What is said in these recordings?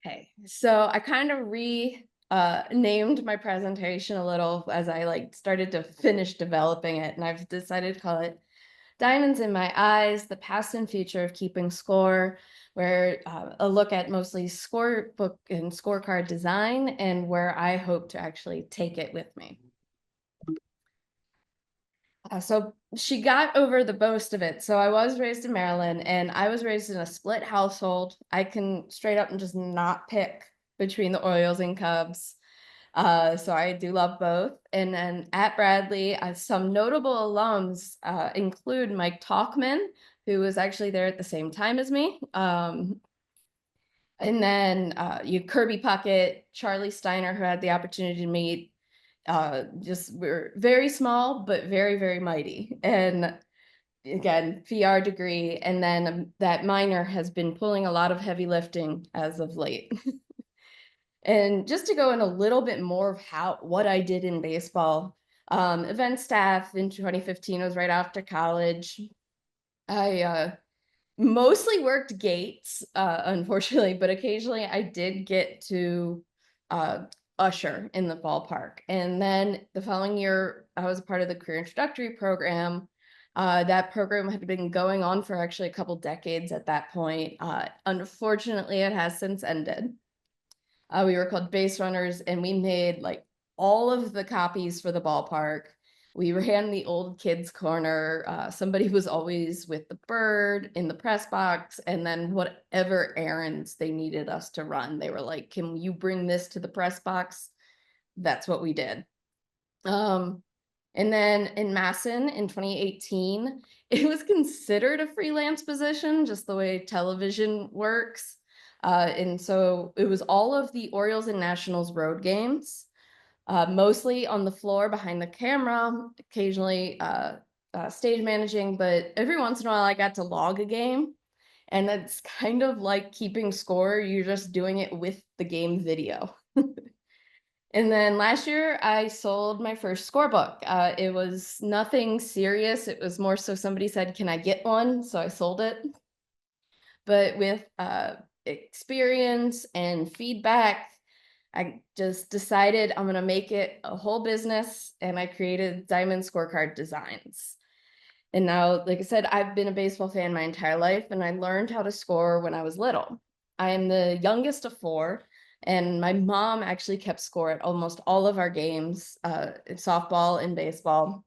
Okay, so I kind of named my presentation a little as I started to finish developing it, and I've decided to call it Diamonds in My Eyes, the Past and Future of Keeping Score, where a look at mostly scorebook and scorecard design and where I hope to actually take it with me. So she got over the most of it. So I was raised in Maryland and I was raised in a split household. I can straight up and just not pick between the Orioles and Cubs. So I do love both. And then at Bradley, some notable alums include Mike Talkman, who was actually there at the same time as me. And then you Kirby Puckett, Charlie Steiner, who I had the opportunity to meet. Just we're very small, but very, very mighty. And again, VR degree. And then that minor has been pulling a lot of heavy lifting as of late. And just to go in a little bit more of what I did in baseball, event staff in 2015 was right after college. I mostly worked gates, unfortunately, but occasionally I did get to uh, usher in the ballpark. And then the following year, I was a part of the career introductory program. That program had been going on for actually a couple decades at that point. Unfortunately, it has since ended. We were called base runners, and we made all of the copies for the ballpark. We ran the old kids corner. Somebody was always with the bird in the press box, and then whatever errands they needed us to run, they were like, "Can you bring this to the press box?" That's what we did. And then in Masson in 2018, it was considered a freelance position, just the way television works. And so it was all of the Orioles and Nationals road games, mostly on the floor behind the camera, occasionally stage managing, but every once in a while I got to log a game. And that's kind of like keeping score. You're just doing it with the game video. And then last year I sold my first scorebook. It was nothing serious. It was more so somebody said, "Can I get one?" So I sold it. But with experience and feedback, I just decided I'm going to make it a whole business, and I created Diamond Scorecard Designs. And now, like I said, I've been a baseball fan my entire life, and I learned how to score when I was little. I am the youngest of four, and my mom actually kept score at almost all of our games, in softball and baseball.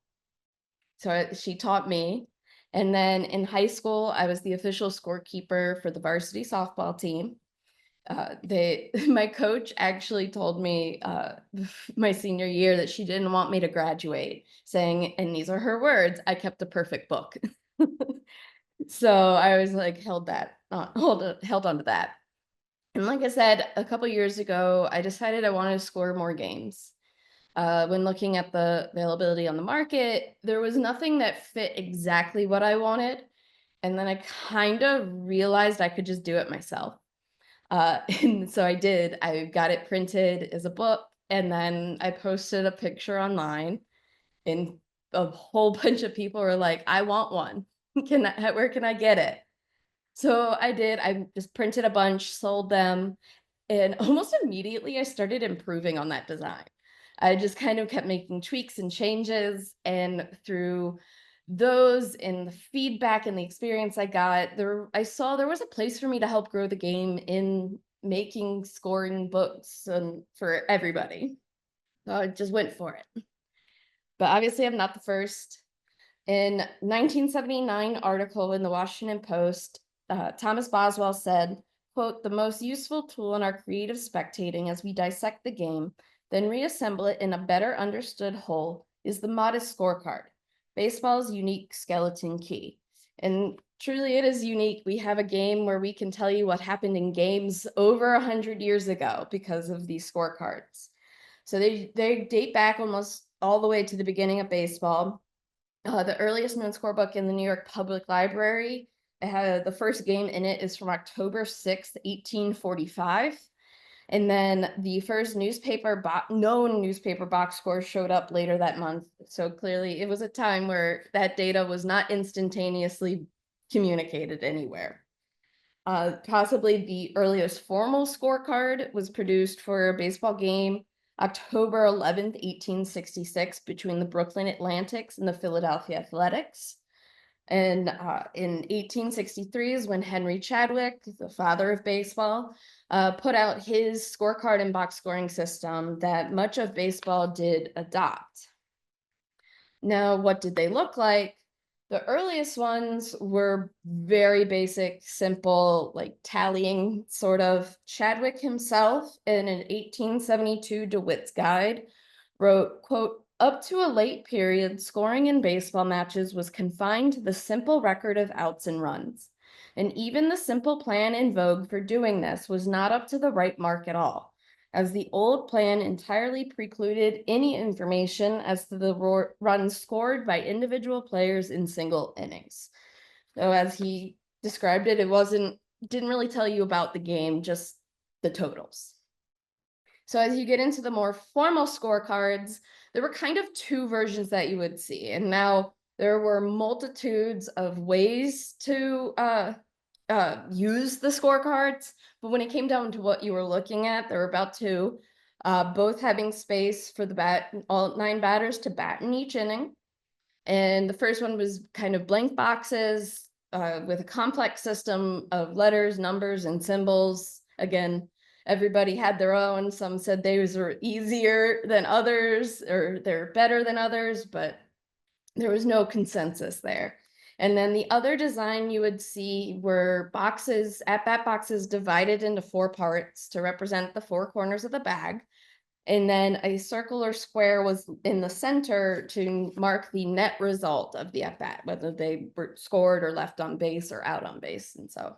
So she taught me. And then in high school, I was the official scorekeeper for the varsity softball team. My coach actually told me my senior year that she didn't want me to graduate, saying, and these are her words, "I kept a perfect book." So I was like held on to that. And like I said, a couple years ago, I decided I wanted to score more games. When looking at the availability on the market, there was nothing that fit exactly what I wanted. And then I kind of realized I could just do it myself. And so I did. I got it printed as a book, and then I posted a picture online, and a whole bunch of people were like, "I want one. Where can I get it?" So I did. I just printed a bunch, sold them, and almost immediately I started improving on that design. I just kind of kept making tweaks and changes, and through those and the feedback and the experience I got, I saw there was a place for me to help grow the game in making scoring books and for everybody. So I just went for it. But obviously I'm not the first. In 1979 article in the Washington Post, Thomas Boswell said, quote, "The most useful tool in our creative spectating as we dissect the game, then reassemble it in a better understood whole, is the modest scorecard, baseball's unique skeleton key." And truly it is unique. We have a game where we can tell you what happened in games over 100 years ago because of these scorecards. So they date back almost all the way to the beginning of baseball. The earliest known scorebook in the New York Public Library, the first game in it is from October 6th, 1845. And then the first known newspaper box score showed up later that month. So clearly it was a time where that data was not instantaneously communicated anywhere. Possibly the earliest formal scorecard was produced for a baseball game October 11th, 1866, between the Brooklyn Atlantics and the Philadelphia Athletics. And in 1863 is when Henry Chadwick, the father of baseball, put out his scorecard and box scoring system that much of baseball did adopt. Now, what did they look like? The earliest ones were very basic, simple, like tallying sort of. Chadwick himself, in an 1872 DeWitt's Guide, wrote, quote, "Up to a late period, scoring in baseball matches was confined to the simple record of outs and runs. And even the simple plan in vogue for doing this was not up to the right mark at all, as the old plan entirely precluded any information as to the runs scored by individual players in single innings." So as he described it, didn't really tell you about the game, just the totals. So as you get into the more formal scorecards, there were kind of two versions that you would see. And now there were multitudes of ways to use the scorecards. But when it came down to what you were looking at, there were about two, both having space for all 9 batters to bat in each inning. And the first one was kind of blank boxes with a complex system of letters, numbers, and symbols. Again, everybody had their own. Some said those were easier than others, or they're better than others, but there was no consensus there. And then the other design you would see were boxes, at-bat boxes divided into 4 parts to represent the 4 corners of the bag. And then a circle or square was in the center to mark the net result of the at-bat, whether they were scored or left on base or out on base. And so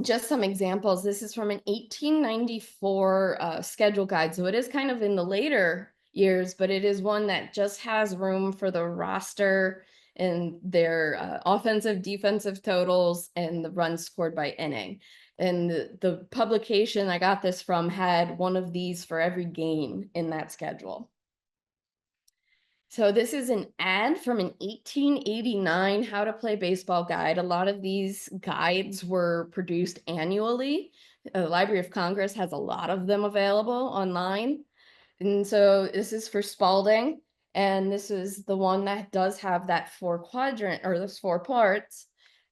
just some examples. This is from an 1894 schedule guide. So it is kind of in the later years, but it is one that just has room for the roster and their offensive, defensive totals and the runs scored by inning. And the publication I got this from had one of these for every game in that schedule. So this is an ad from an 1889 How to Play Baseball guide. A lot of these guides were produced annually. The Library of Congress has a lot of them available online. And so this is for Spalding. And this is the one that does have that 4 quadrant, or those 4 parts.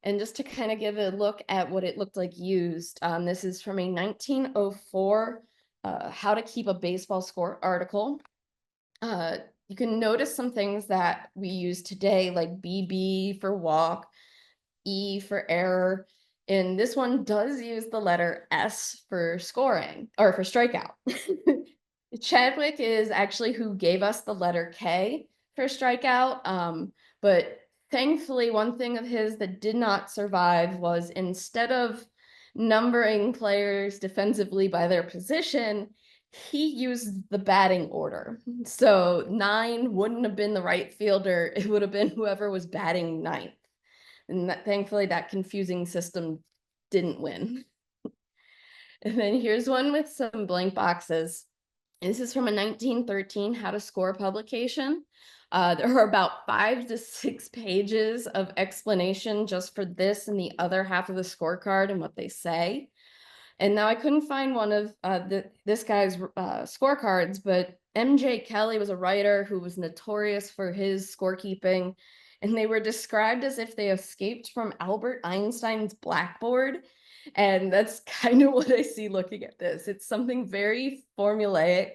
And just to kind of give a look at what it looked like used, this is from a 1904 How to Keep a Baseball Score article. You can notice some things that we use today, like BB for walk, E for error. And this one does use the letter S for scoring, or for strikeout. Chadwick is actually who gave us the letter K for strikeout. But thankfully, one thing of his that did not survive was, instead of numbering players defensively by their position, he used the batting order. So 9 wouldn't have been the right fielder. It would have been whoever was batting 9th. And thankfully, that confusing system didn't win. And then here's one with some blank boxes. This is from a 1913 How to Score publication. There are about 5 to 6 pages of explanation just for this and the other half of the scorecard and what they say. And now I couldn't find one of this guy's scorecards, but M.J. Kelly was a writer who was notorious for his scorekeeping, and they were described as if they escaped from Albert Einstein's blackboard. And that's kind of what I see looking at this. It's something very formulaic.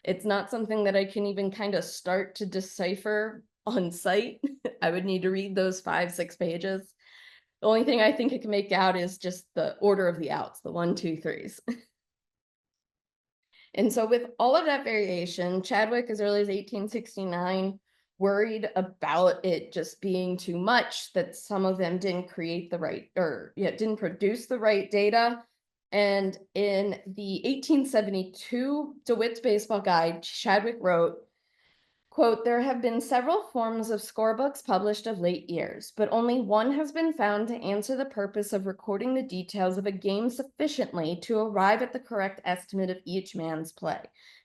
It's not something that I can even kind of start to decipher on site. I would need to read those 5, 6 pages. The only thing I think it can make out is just the order of the outs, the 1, 2, 3s. And so with all of that variation, Chadwick, as early as 1869, worried about it just being too much, that some of them didn't create the right, didn't produce the right data. And in the 1872 DeWitt's Baseball Guide, Chadwick wrote, quote, "There have been several forms of scorebooks published of late years, but only one has been found to answer the purpose of recording the details of a game sufficiently to arrive at the correct estimate of each man's play."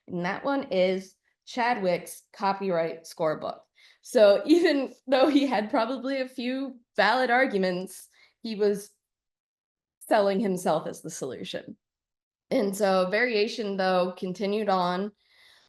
And that one is Chadwick's copyright scorebook. So even though he had probably a few valid arguments, he was selling himself as the solution. And so variation, though, continued on.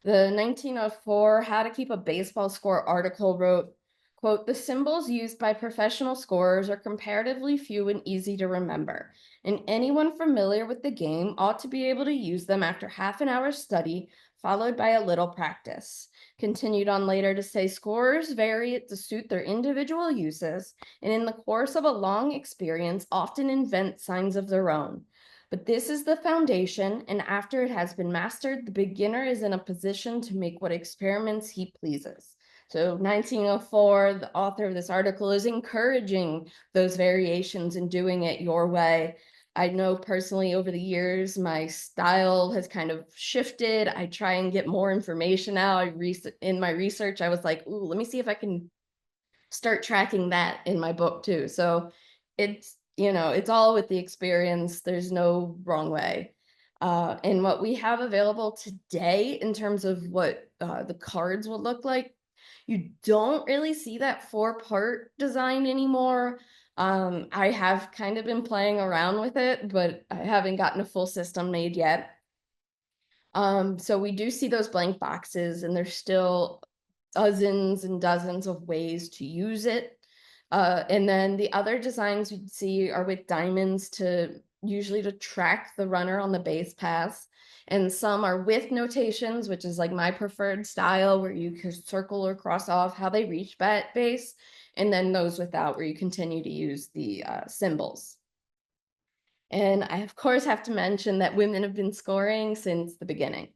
The 1904 How to Keep a Baseball Score article wrote, quote, "The symbols used by professional scorers are comparatively few and easy to remember, and anyone familiar with the game ought to be able to use them after half an hour's study, followed by a little practice." Continued on later to say, "Scorers vary it to suit their individual uses, and in the course of a long experience often invent signs of their own. But this is the foundation, and after it has been mastered, the beginner is in a position to make what experiments he pleases." So 1904, the author of this article is encouraging those variations and doing it your way. I know personally over the years, my style has kind of shifted. I try and get more information out. In my research, I was like, ooh, let me see if I can start tracking that in my book too. So it's all with the experience. There's no wrong way. And what we have available today in terms of what the cards will look like, you don't really see that 4-part design anymore. I have kind of been playing around with it, but I haven't gotten a full system made yet. So we do see those blank boxes, and there's still dozens and dozens of ways to use it. And then the other designs you'd see are with diamonds usually to track the runner on the base paths. And some are with notations, which is like my preferred style, where you can circle or cross off how they reach bat base. And then those without, where you continue to use the symbols. And I, of course, have to mention that women have been scoring since the beginning.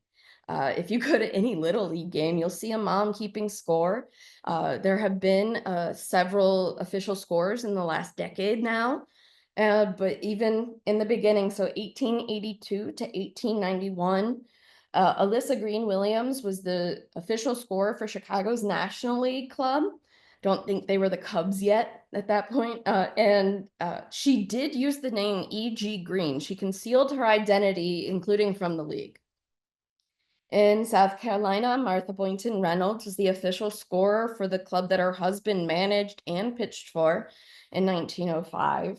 If you go to any Little League game, you'll see a mom keeping score. There have been several official scores in the last decade now. But even in the beginning, so 1882 to 1891, Alyssa Green Williams was the official scorer for Chicago's National League club. Don't think they were the Cubs yet at that point. And she did use the name E.G. Green. She concealed her identity, including from the league. In South Carolina, Martha Boynton Reynolds was the official scorer for the club that her husband managed and pitched for in 1905.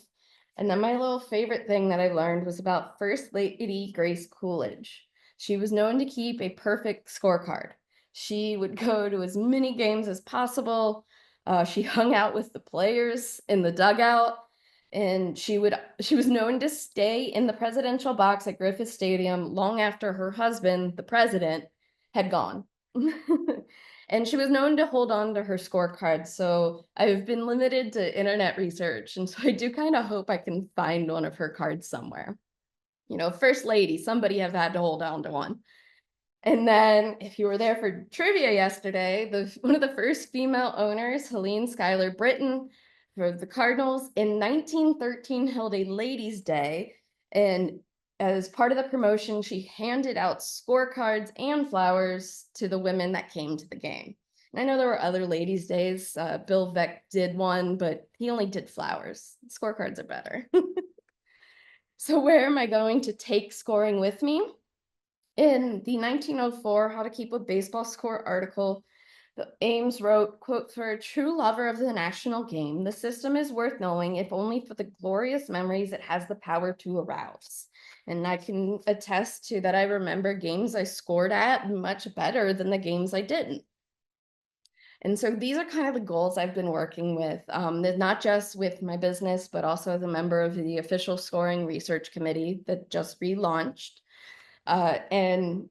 And then my little favorite thing that I learned was about First Lady Grace Coolidge. She was known to keep a perfect scorecard. She would go to as many games as possible. She hung out with the players in the dugout, and she was known to stay in the presidential box at Griffith Stadium long after her husband, the president, had gone. And she was known to hold on to her scorecard. So I've been limited to internet research. And so I do kind of hope I can find one of her cards somewhere. First lady, somebody have had to hold on to one. And then if you were there for trivia yesterday, one of the first female owners, Helene Schuyler Britton, for the Cardinals in 1913 held a ladies' day. And as part of the promotion, she handed out scorecards and flowers to the women that came to the game. And I know there were other ladies' days. Bill Veeck did one, but he only did flowers. Scorecards are better. So where am I going to take scoring with me? In the 1904 How to Keep a Baseball Score article, Ames wrote, quote, "For a true lover of the national game, the system is worth knowing, if only for the glorious memories it has the power to arouse." And I can attest to that. I remember games I scored at much better than the games I didn't. And so these are kind of the goals I've been working with, not just with my business, but also as a member of the official scoring research committee that just relaunched. And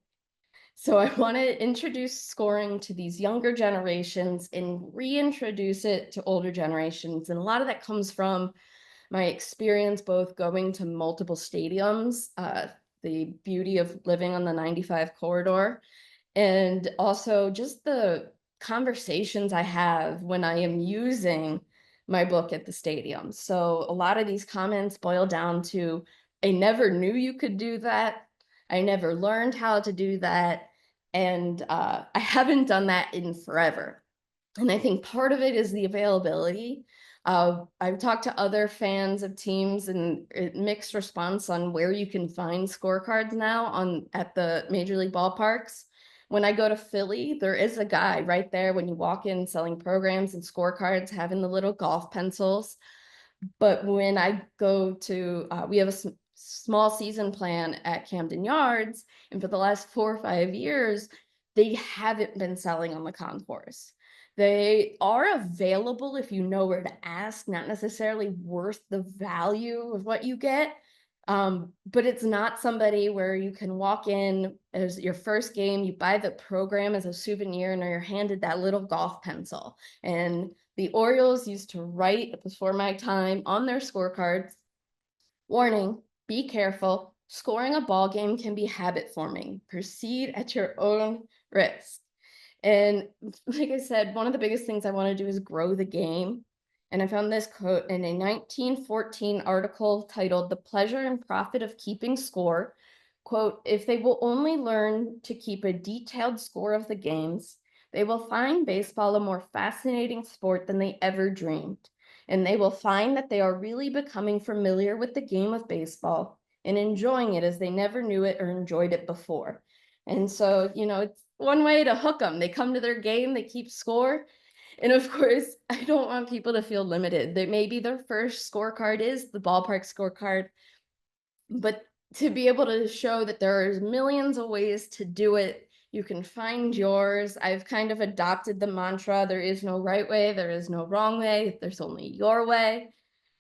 so I want to introduce scoring to these younger generations and reintroduce it to older generations. And a lot of that comes from my experience both going to multiple stadiums, the beauty of living on the 95 corridor, and also just the conversations I have when I am using my book at the stadium. So a lot of these comments boil down to, I never knew you could do that. I never learned how to do that. And I haven't done that in forever. And I think part of it is the availability. I've talked to other fans of teams, and mixed response on where you can find scorecards now at the major league ballparks. When I go to Philly, there is a guy right there when you walk in selling programs and scorecards, having the little golf pencils. But when I go to, we have a small season plan at Camden Yards, and for the last 4 or 5 years, they haven't been selling on the concourse. They are available if you know where to ask, not necessarily worth the value of what you get. But it's not somebody where you can walk in as your first game, you buy the program as a souvenir, and you're handed that little golf pencil. And the Orioles used to write before my time on their scorecards, warning, be careful. Scoring a ball game can be habit forming. Proceed at your own risk. And like I said, one of the biggest things I want to do is grow the game. And I found this quote in a 1914 article titled The Pleasure and Profit of Keeping Score. Quote, if they will only learn to keep a detailed score of the games, they will find baseball a more fascinating sport than they ever dreamed. And they will find that they are really becoming familiar with the game of baseball and enjoying it as they never knew it or enjoyed it before. And so, it's one way to hook them. They come to their game, they keep score. And of course, I don't want people to feel limited. That maybe their first scorecard is the ballpark scorecard, but to be able to show that there are millions of ways to do it, you can find yours. I've kind of adopted the mantra, there is no right way, there is no wrong way, there's only your way.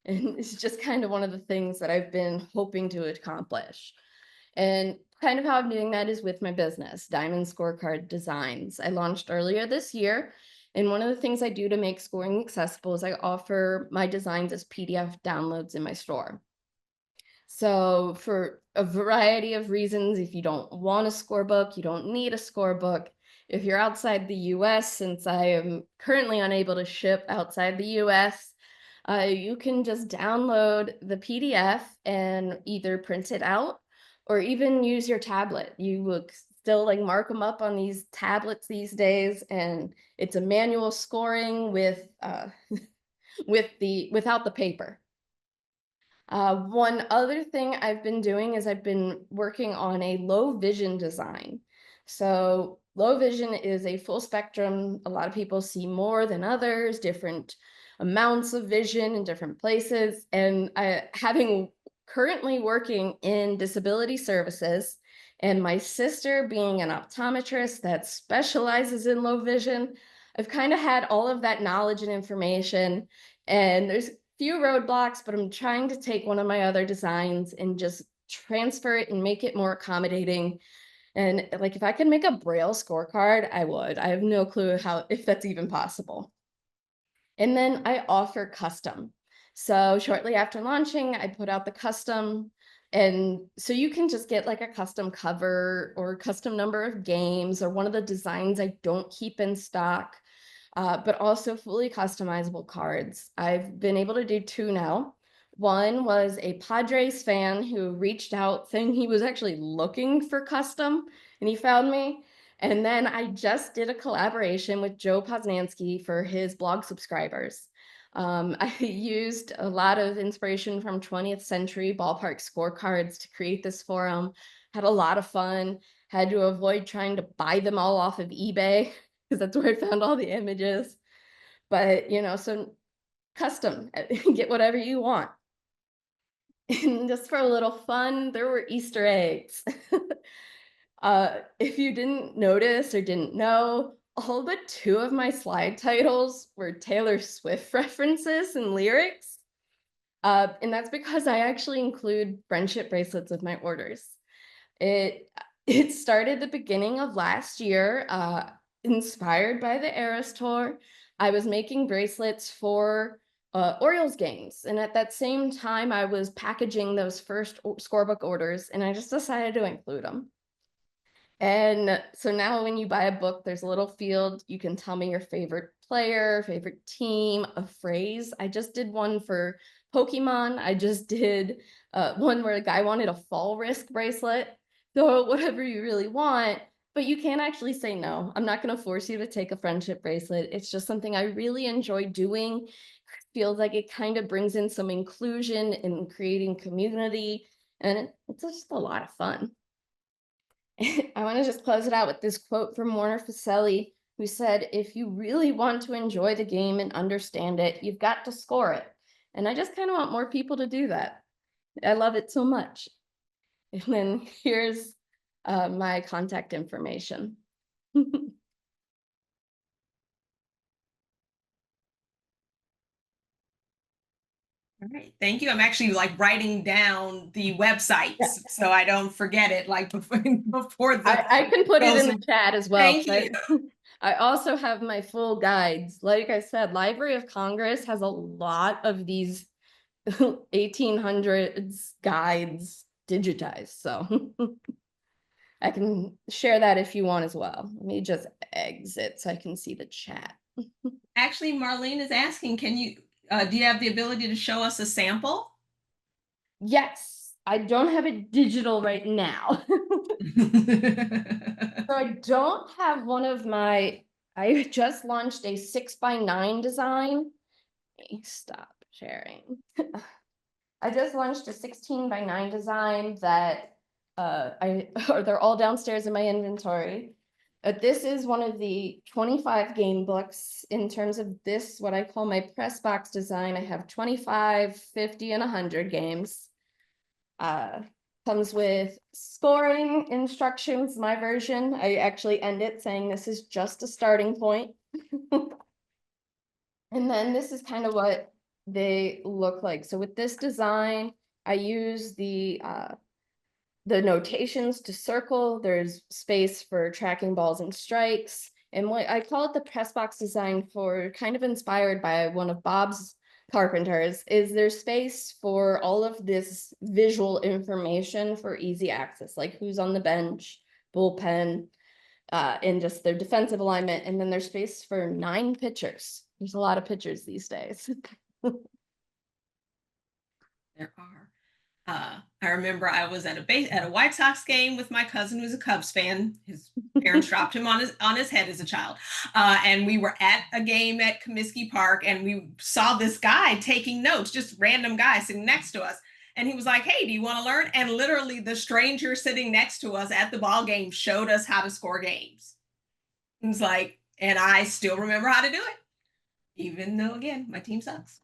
And it's just kind of one of the things that I've been hoping to accomplish. And kind of how I'm doing that is with my business, Diamond Scorecard Designs. I launched earlier this year. And one of the things I do to make scoring accessible is I offer my designs as PDF downloads in my store. So for a variety of reasons, if you don't want a scorebook, you don't need a scorebook. If you're outside the US, since I am currently unable to ship outside the US, you can just download the PDF and either print it out or even use your tablet. You will still like mark them up on these tablets these days, and it's a manual scoring with without the paper. One other thing I've been doing is I've been working on a low vision design. So low vision is a full spectrum. A lot of people see more than others, different amounts of vision in different places. And having currently working in disability services and my sister being an optometrist that specializes in low vision, I've kind of had all of that knowledge and information. And there's few roadblocks, but I'm trying to take one of my other designs and just transfer it and make it more accommodating. And like if I could make a Braille scorecard, I would. I have no clue if that's even possible. And then I offer custom. So shortly after launching, I put out the custom. And so you can just get like a custom cover or custom number of games or one of the designs I don't keep in stock. But also fully customizable cards. I've been able to do two now. One was a Padres fan who reached out saying he was actually looking for custom and he found me. And then I just did a collaboration with Joe Posnanski for his blog subscribers. I used a lot of inspiration from 20th century ballpark scorecards to create this forum. Had a lot of fun, had to avoid trying to buy them all off of eBay because that's where I found all the images. But, so custom, get whatever you want. And just for a little fun, there were Easter eggs. If you didn't notice or didn't know, all but two of my slide titles were Taylor Swift references and lyrics. And that's because I actually include friendship bracelets with my orders. It it started the beginning of last year, inspired by the Eras Tour. I was making bracelets for Orioles games, and at that same time, I was packaging those first scorebook orders, and I just decided to include them. And so now when you buy a book, there's a little field. You can tell me your favorite player, favorite team, a phrase. I just did one for Pokemon. I just did one where a guy wanted a fall risk bracelet. So whatever you really want, but you can't actually say no. I'm not going to force you to take a friendship bracelet. It's just something I really enjoy doing. Feels like it kind of brings in some inclusion in creating community, and it's just a lot of fun. I want to just close it out with this quote from Warner Faselli, who said, if you really want to enjoy the game and understand it, you've got to score it. And I just kind of want more people to do that. I love it so much. And then here's my contact information. All right, thank you. I'm actually like writing down the websites so I don't forget it like before the I can put it in the goes. chat as well. Thank you. I also have my full guides. Like I said, Library of Congress has a lot of these 1800s guides digitized. So I can share that if you want as well. Let me just exit so I can see the chat. Actually, Marlene is asking, can you do you have the ability to show us a sample? Yes, I don't have it digital right now. So I don't have one of my, I just launched a 6x9 design. Let me stop sharing. I just launched a 16x9 design that they're all downstairs in my inventory. This is one of the 25 game books in terms of this, what I call my press box design. I have 25, 50, and 100 games. Comes with scoring instructions, my version. I actually end it saying this is just a starting point. And then this is kind of what they look like. So with this design, I use the notations to circle. There's space for tracking balls and strikes. And what I call it the press box design for, kind of inspired by one of Bob's carpenters, is there's space for all of this visual information for easy access, like who's on the bench, bullpen, and just their defensive alignment. And then there's space for 9 pitchers. There's a lot of pitchers these days. There are. I remember I was at a White Sox game with my cousin who's a Cubs fan. His parents dropped him on his head as a child. And we were at a game at Comiskey Park and we saw this guy taking notes, just random guy sitting next to us. And he was like, "Hey, do you want to learn?" And literally the stranger sitting next to us at the ball game showed us how to score games. It was like, and I still remember how to do it, even though again, my team sucks.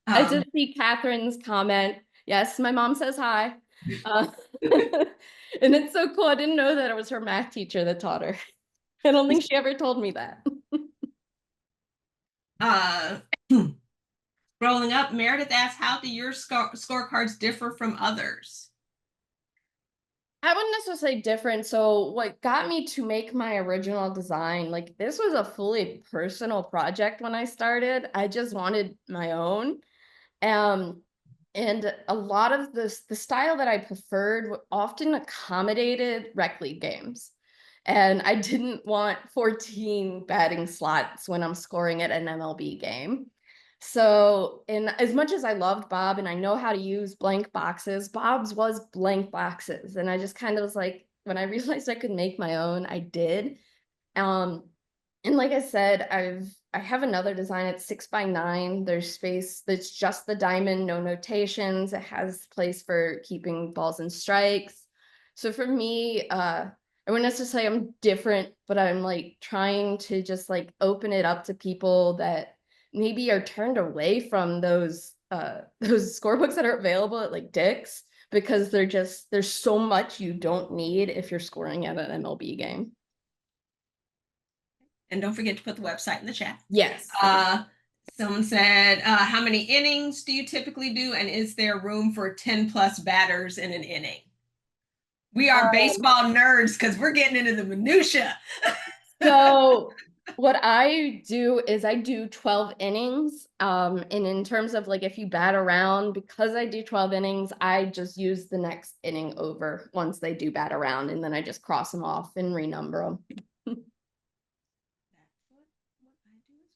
I just see Catherine's comment. Yes, my mom says hi. And it's so cool. I didn't know that it was her math teacher that taught her. I don't think she ever told me that. Scrolling up, Meredith asks, how do your scorecards differ from others? I wouldn't necessarily say different. So what got me to make my original design, like this was a fully personal project when I started. I just wanted my own. And a lot of the style that I preferred often accommodated rec league games. And I didn't want 14 batting slots when I'm scoring at an MLB game. So, and as much as I loved Bob and I know how to use blank boxes, Bob's was blank boxes. And I just kind of was like, when I realized I could make my own, I did. Um, and like I said, I have another design at 6x9. There's space that's just the diamond, no notations. It has place for keeping balls and strikes. So for me, I wouldn't necessarily say I'm different, but I'm like trying to just like open it up to people that maybe are turned away from those scorebooks that are available at like Dick's, because there's so much you don't need if you're scoring at an MLB game. And don't forget to put the website in the chat. Yes. Someone said, how many innings do you typically do? And is there room for 10 plus batters in an inning? We are baseball nerds because we're getting into the minutia. So what I do is I do 12 innings. And in terms of like, if you bat around, because I do 12 innings, I just use the next inning over once they do bat around. And then I just cross them off and renumber them. That's what I do as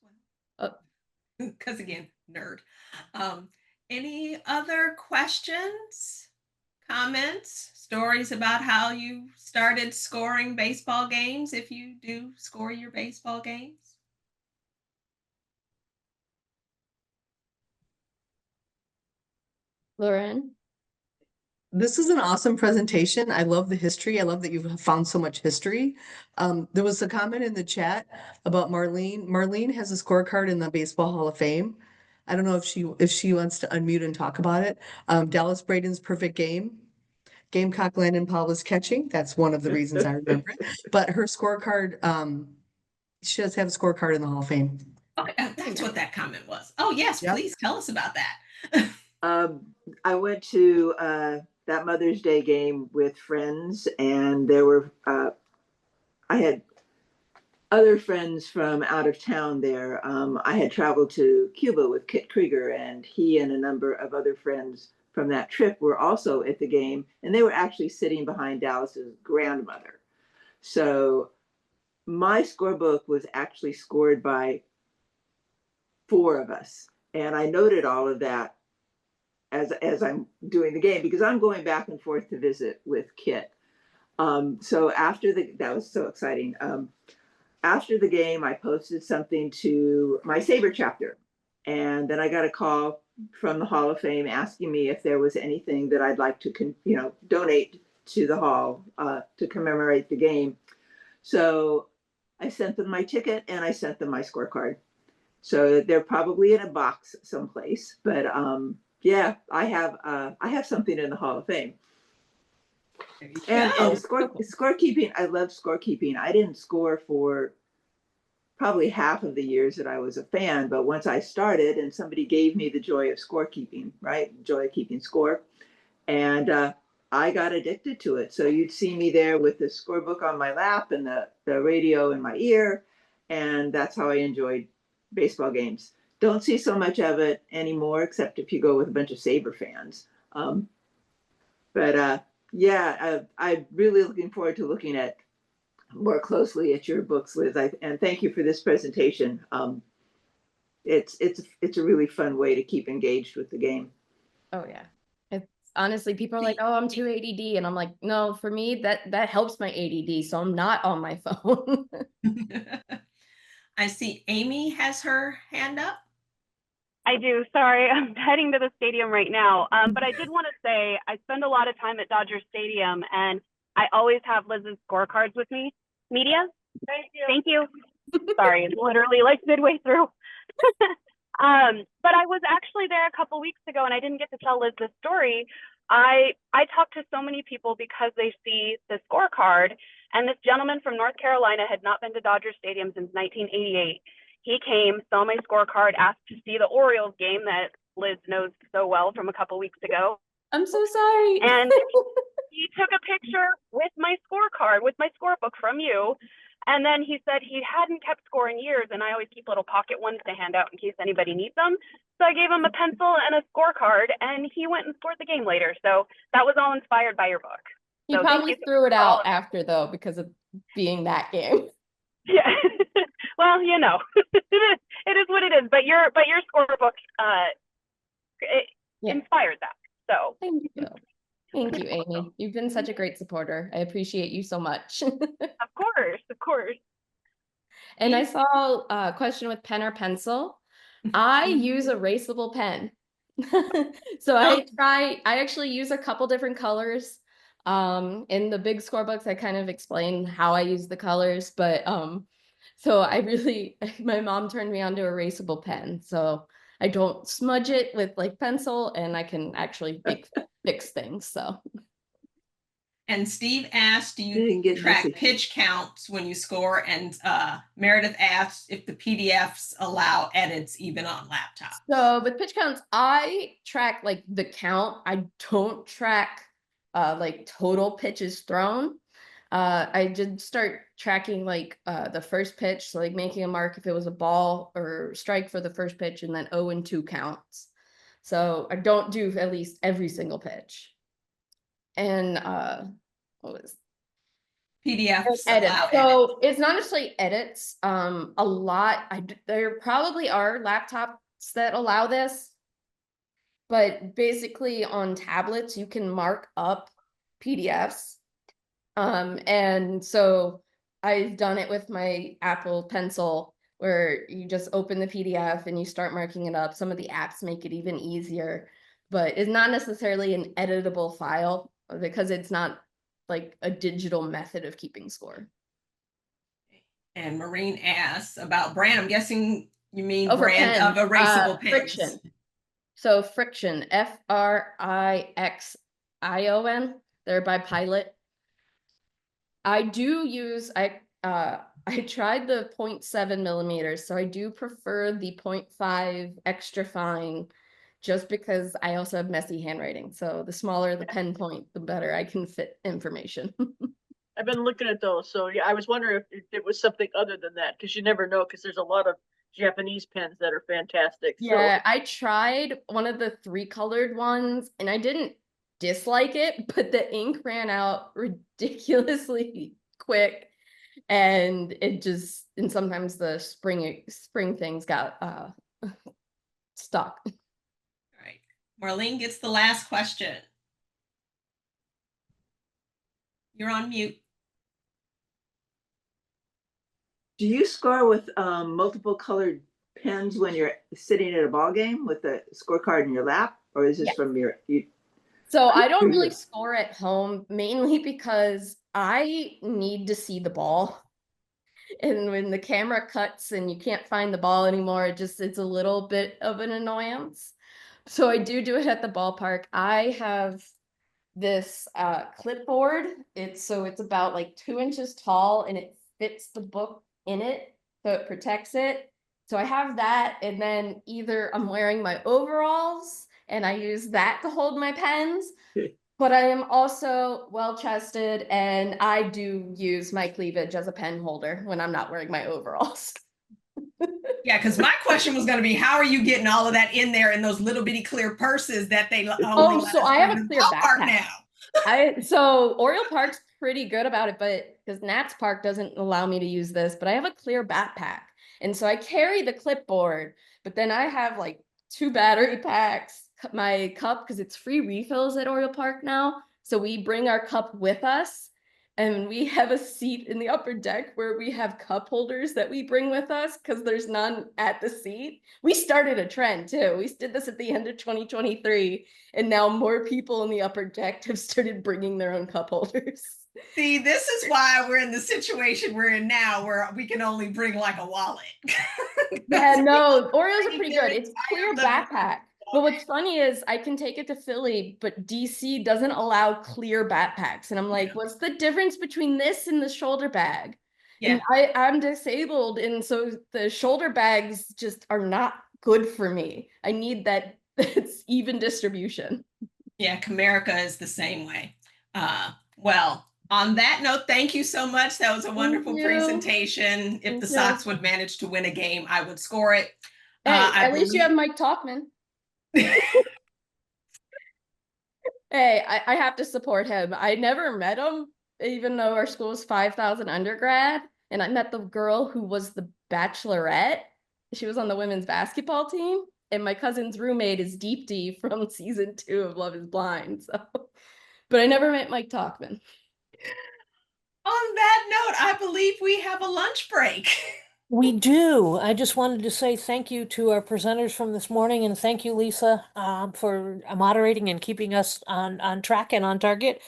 well. Because again, nerd. Any other questions, comments, stories about how you started scoring baseball games, if you do score your baseball games? Lauren? This is an awesome presentation. I love the history. I love that you've found so much history. There was a comment in the chat about Marlene. Marlene has a scorecard in the Baseball Hall of Fame. I don't know if she wants to unmute and talk about it. Dallas Braden's perfect game. Gamecock Landon Paul was catching. That's one of the reasons I remember it. But her scorecard, she does have a scorecard in the Hall of Fame. Okay, that's what that comment was. Oh, yes, Yep. please tell us about that. I went to that Mother's Day game with friends, and there were I had other friends from out of town there. I had traveled to Cuba with Kit Krieger, and he and a number of other friends from that trip were also at the game, and they were actually sitting behind Dallas's grandmother. So my scorebook was actually scored by 4 of us, and I noted all of that as I'm doing the game, because I'm going back and forth to visit with Kit. So that was so exciting. After the game, I posted something to my SABR chapter, and then I got a call from the Hall of Fame asking me if there was anything that I'd like to, donate to the Hall to commemorate the game. So I sent them my ticket and I sent them my scorecard. So they're probably in a box someplace, but yeah, I have something in the Hall of Fame. And scorekeeping, I love scorekeeping. I didn't score for probably half of the years that I was a fan, but once I started and somebody gave me the joy of scorekeeping, right? Joy of keeping score. And I got addicted to it. So you'd see me there with the scorebook on my lap and the radio in my ear. And that's how I enjoyed baseball games. Don't see so much of it anymore, except if you go with a bunch of SABR fans. Yeah, I'm really looking forward to looking at more closely at your books, Liz. And thank you for this presentation. It's a really fun way to keep engaged with the game. Oh yeah. It's honestly, people are like, oh, I'm too ADD. And I'm like, no, for me, that helps my ADD. So I'm not on my phone. I see Amy has her hand up. I do. Sorry, I'm heading to the stadium right now. But I did want to say I spend a lot of time at Dodger Stadium, and I always have Liz's scorecards with me. Media? Thank you. Sorry, it's literally like midway through. But I was actually there a couple weeks ago, and I didn't get to tell Liz this story. I talked to so many people because they see the scorecard, and this gentleman from North Carolina had not been to Dodger Stadium since 1988. He came, saw my scorecard, asked to see the Orioles game that Liz knows so well from a couple weeks ago. I'm so sorry. And he took a picture with my scorecard, with my scorebook from you. And then he said he hadn't kept score in years, and I always keep little pocket ones to hand out in case anybody needs them. So I gave him a pencil and a scorecard, and he went and scored the game later. So that was all inspired by your book. He So probably threw it out after, though, because of being that game. Yeah. Well, you know, it is what it is. But your scorebook inspired that. So thank you. Thank you, Amy. You've been such a great supporter. I appreciate you so much. Of course, of course. And I saw a question with pen or pencil. I use a erasable pen. So I actually use a couple different colors. In the big scorebooks, I kind of explain how I use the colors, but so my mom turned me on to erasable pen. So I don't smudge it with like pencil, and I can actually fix things. So. And Steve asked, do you track pitch counts when you score? And Meredith asked if the PDFs allow edits even on laptops. So with pitch counts, I track like the count. I don't track like total pitches thrown. I did start tracking like the first pitch, so like making a mark if it was a ball or strike for the first pitch, and then 0 and 2 counts. So I don't do at least every single pitch. And what was PDFs edits? allow So edits. it's not necessarily edits. A lot. There probably are laptops that allow this, but basically on tablets you can mark up PDFs. And so I've done it with my Apple Pencil, where you just open the PDF and you start marking it up. Some of the apps make it even easier, but it's not necessarily an editable file because it's not like a digital method of keeping score. And Maureen asks about brand. I'm guessing You mean Oh, for brand pen, of erasable pens? Friction. So Friction, Frixion. They're by Pilot. I do use, I tried the 0.7 millimeters, so I do prefer the 0.5 extra fine just because I also have messy handwriting. So the smaller the pen point, the better I can fit information. I've been looking at those, so yeah, I was wondering if it was something other than that, because you never know, because there's a lot of Japanese pens that are fantastic. Yeah, I tried one of the 3-colored ones and I didn't dislike it, but the ink ran out ridiculously quick. And it just, and sometimes the spring things got stuck. All right. Marlene gets the last question. You're on mute. Do you score with multiple colored pens when you're sitting at a ball game with the scorecard in your lap, or is this Yes. from your? So I don't really score at home, mainly because I need to see the ball. And when the camera cuts and you can't find the ball anymore, it's a little bit of an annoyance. So I do it at the ballpark. I have this clipboard. It's about like 2 inches tall and it fits the book in it, so it protects it. So I have that, and then either I'm wearing my overalls and I use that to hold my pens, but I am also well-chested and I do use my cleavage as a pen holder when I'm not wearing my overalls. Yeah, because my question was going to be, how are you getting all of that in there in those little bitty clear purses that they only so I have a clear backpack now? So Oriole Park's pretty good about it, but because Nats Park doesn't allow me to use this, but I have a clear backpack. And so I carry the clipboard, but then I have like 2 battery packs, my cup, because it's free refills at Oriole Park now. So we bring our cup with us, and we have a seat in the upper deck where we have cup holders that we bring with us because there's none at the seat. We started a trend too. We did this at the end of 2023, and now more people in the upper deck have started bringing their own cup holders. See, this is why we're in the situation we're in now, where we can only bring like a wallet. Yeah, no, Oreos are pretty good. It's clear backpack. But what's funny is I can take it to Philly, but DC doesn't allow clear backpacks. And I'm like, what's the difference between this and the shoulder bag? Yeah. And I'm disabled, and so the shoulder bags just are not good for me. I need that it's even distribution. Yeah, Comerica is the same way. Well, on that note, thank you so much. That was a wonderful presentation. If the Sox would manage to win a game, I would score it. Hey, at least you have Mike Talkman. Hey, I have to support him. I never met him, even though our school is 5,000 undergrad. And I met the girl who was the bachelorette. She was on the women's basketball team. And my cousin's roommate is Deep D from season 2 of Love is Blind. So, but I never met Mike Talkman. On that note, I believe we have a lunch break. We do. I just wanted to say thank you to our presenters from this morning, and thank you, Lisa, for moderating and keeping us on track and on target.